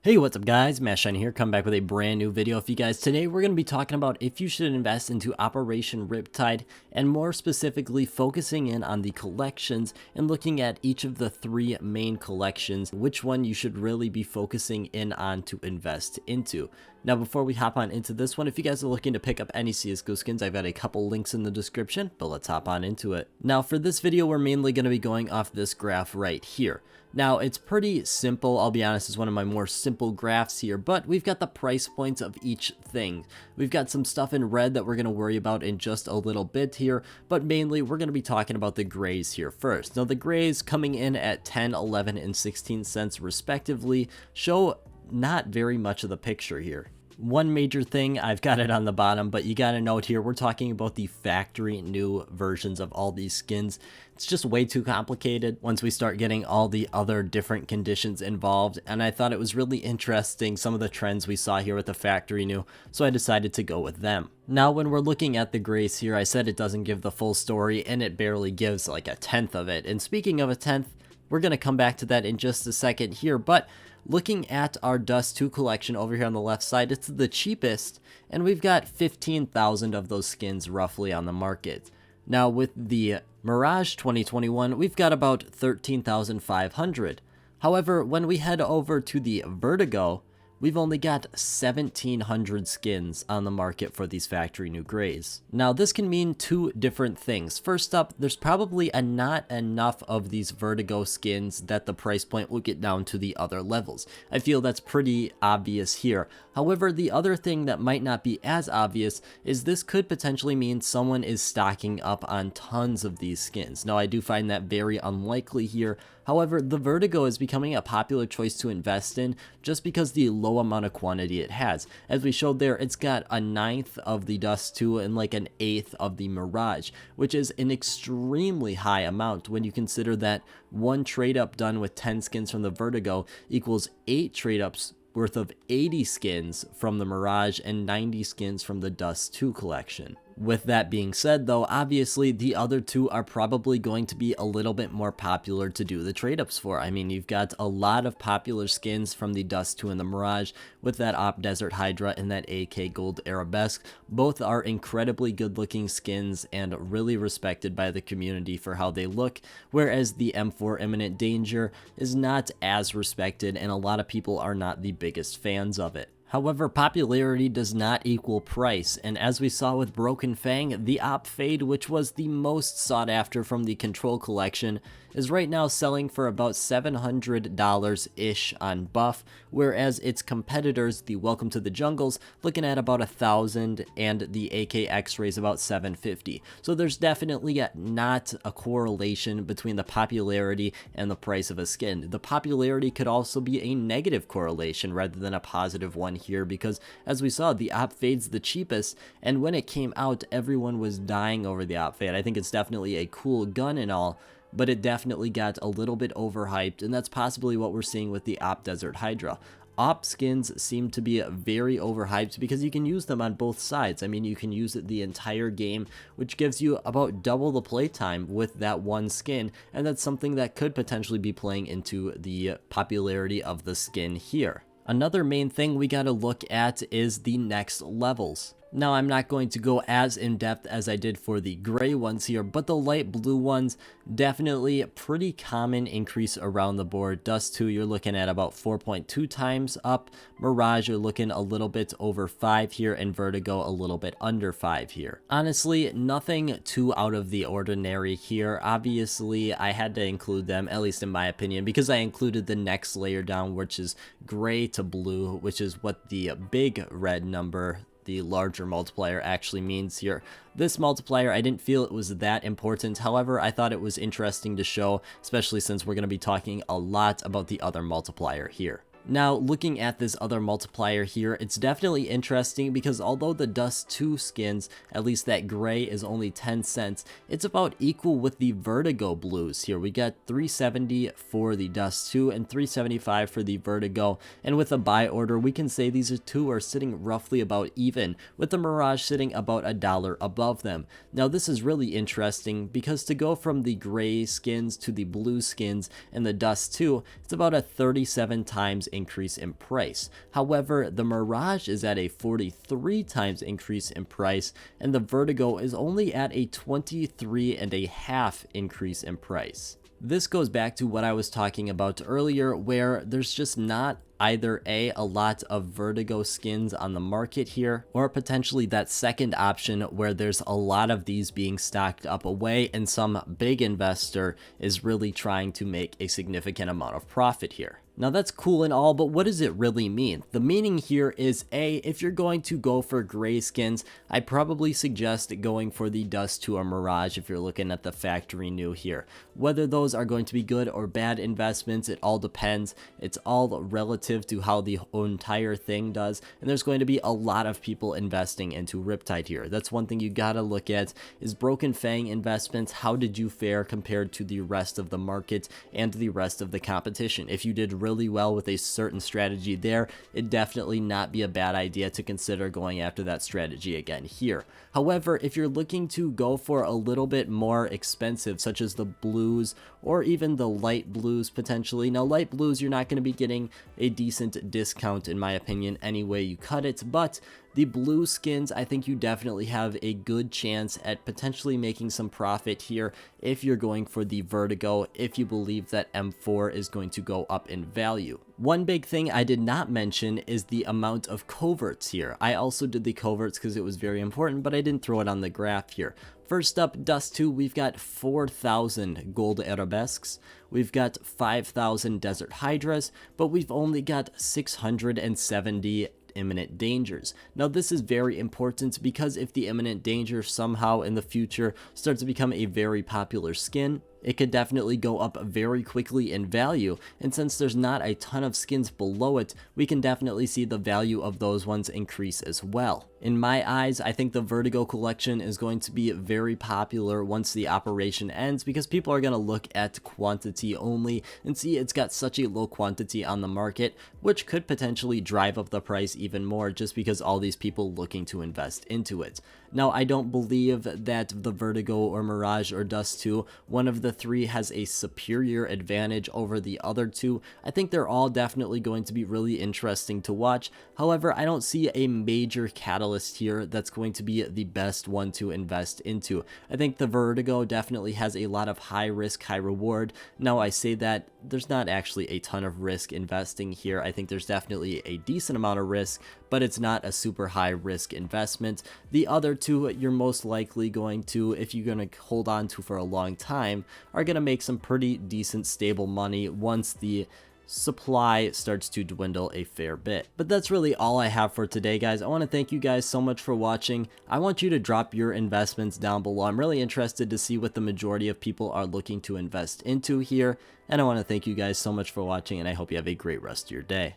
Hey, what's up guys, Mashine here, come back with a brand new video for you guys. Today we're going to be talking about if you should invest into Operation Riptide, and more specifically focusing in on the collections and looking at each of the three main collections, which one you should really be focusing in on to invest into. Now before we hop on into this one, if you guys are looking to pick up any CSGO skins, I've got a couple links in the description, but let's hop on into it. Now for this video, we're mainly going to be going off this graph right here. Now, it's pretty simple, I'll be honest, it's one of my more simple graphs here, but we've got the price points of each thing. We've got some stuff in red that we're going to worry about in just a little bit here, but mainly we're going to be talking about the grays here first. Now, the grays coming in at 10, 11, and 16 cents respectively show not very much of the picture here. One major thing, I've got it on the bottom, but you gotta note here, we're talking about the factory new versions of all these skins. It's just way too complicated once we start getting all the other different conditions involved, and I thought it was really interesting some of the trends we saw here with the factory new, so I decided to go with them. Now when we're looking at the grays here, I said it doesn't give the full story, and it barely gives like a tenth of it, and speaking of a tenth, we're gonna come back to that in just a second here, but looking at our Dust 2 collection over here on the left side, it's the cheapest, and we've got 15,000 of those skins roughly on the market. Now with the Mirage 2021, we've got about 13,500. However, when we head over to the Vertigo, we've only got 1,700 skins on the market for these factory new grays. Now this can mean two different things. First up, there's probably not enough of these Vertigo skins that the price point will get down to the other levels. I feel that's pretty obvious here. However, the other thing that might not be as obvious is this could potentially mean someone is stocking up on tons of these skins. Now I do find that very unlikely here. However, the Vertigo is becoming a popular choice to invest in just because the low amount of quantity it has. As we showed there, it's got a ninth of the Dust 2 and like an eighth of the Mirage, which is an extremely high amount when you consider that one trade up done with 10 skins from the Vertigo equals 8 trade ups worth of 80 skins from the Mirage and 90 skins from the Dust 2 collection. With that being said though, obviously the other two are probably going to be a little bit more popular to do the trade-ups for. I mean, you've got a lot of popular skins from the Dust 2 and the Mirage with that Op Desert Hydra and that AK Gold Arabesque. Both are incredibly good looking skins and really respected by the community for how they look, whereas the M4 Imminent Danger is not as respected and a lot of people are not the biggest fans of it. However, popularity does not equal price, and as we saw with Broken Fang, the Op Fade, which was the most sought after from the Control collection, is right now selling for about $700-ish on Buff, whereas its competitors, the Welcome to the Jungles, looking at about 1,000, and the AK X-Rays about 750. So there's definitely not a correlation between the popularity and the price of a skin. The popularity could also be a negative correlation rather than a positive one here, because as we saw, the Op Fade's the cheapest, and when it came out, everyone was dying over the Op Fade. I think it's definitely a cool gun and all, but it definitely got a little bit overhyped, and that's possibly what we're seeing with the Op Desert Hydra. Op skins seem to be very overhyped because you can use them on both sides. I mean, you can use it the entire game, which gives you about double the playtime with that one skin, and that's something that could potentially be playing into the popularity of the skin here. Another main thing we gotta look at is the next levels. Now, I'm not going to go as in-depth as I did for the gray ones here, but the light blue ones, definitely a pretty common increase around the board. Dust 2, you're looking at about 4.2 times up. Mirage, you're looking a little bit over 5 here, and Vertigo a little bit under 5 here. Honestly, nothing too out of the ordinary here. Obviously, I had to include them, at least in my opinion, because I included the next layer down, which is gray to blue, which is what the big red number, the larger multiplier, actually means here. This multiplier, I didn't feel it was that important. However, I thought it was interesting to show, especially since we're going to be talking a lot about the other multiplier here. Now, looking at this other multiplier here, it's definitely interesting because although the Dust 2 skins, at least that gray, is only 10 cents, it's about equal with the Vertigo blues here. We got 370 for the Dust 2 and 375 for the Vertigo, and with a buy order, we can say these two are sitting roughly about even, with the Mirage sitting about $1 above them. Now, this is really interesting because to go from the gray skins to the blue skins and the Dust 2, it's about a 37 times increase in price. However, the Mirage is at a 43 times increase in price, and the Vertigo is only at a 23.5 increase in price. This goes back to what I was talking about earlier, where there's just not either a lot of Vertigo skins on the market here, or potentially that second option where there's a lot of these being stocked up away and some big investor is really trying to make a significant amount of profit here. Now that's cool and all, but what does it really mean? The meaning here is if you're going to go for gray skins, I'd probably suggest going for the Dust 2 or Mirage if you're looking at the factory new here. Whether those are going to be good or bad investments, it all depends. It's all relative to how the entire thing does, and there's going to be a lot of people investing into Riptide here. That's one thing you gotta look at is Broken Fang investments. How did you fare compared to the rest of the market and the rest of the competition? If you did really well with a certain strategy there, it'd definitely not be a bad idea to consider going after that strategy again here. However, if you're looking to go for a little bit more expensive, such as the blues or even the light blues potentially. Now light blues, you're not going to be getting a decent discount in my opinion any way you cut it, but the blue skins, I think you definitely have a good chance at potentially making some profit here if you're going for the Vertigo, if you believe that M4 is going to go up in value. One big thing I did not mention is the amount of coverts here. I also did the coverts because it was very important, but I didn't throw it on the graph here. First up, Dust 2, we've got 4,000 gold arabesques, we've got 5,000 desert hydras, but we've only got 670 imminent dangers. Now this is very important because if the imminent danger somehow in the future starts to become a very popular skin, it could definitely go up very quickly in value, and since there's not a ton of skins below it, we can definitely see the value of those ones increase as well. In my eyes, I think the Vertigo collection is going to be very popular once the operation ends because people are going to look at quantity only and see it's got such a low quantity on the market, which could potentially drive up the price even more just because all these people looking to invest into it. Now, I don't believe that the Vertigo or Mirage or Dust 2, one of the three has a superior advantage over the other two. I think they're all definitely going to be really interesting to watch. However, I don't see a major catalyst here that's going to be the best one to invest into. I think the Vertigo definitely has a lot of high risk, high reward. Now, I say that there's not actually a ton of risk investing here. I think there's definitely a decent amount of risk, but it's not a super high risk investment. The other two, you're most likely going to, if you're going to hold on to for a long time, are going to make some pretty decent stable money once the supply starts to dwindle a fair bit. But that's really all I have for today, guys. I want to thank you guys so much for watching. I want you to drop your investments down below. I'm really interested to see what the majority of people are looking to invest into here, and I want to thank you guys so much for watching, and I hope you have a great rest of your day.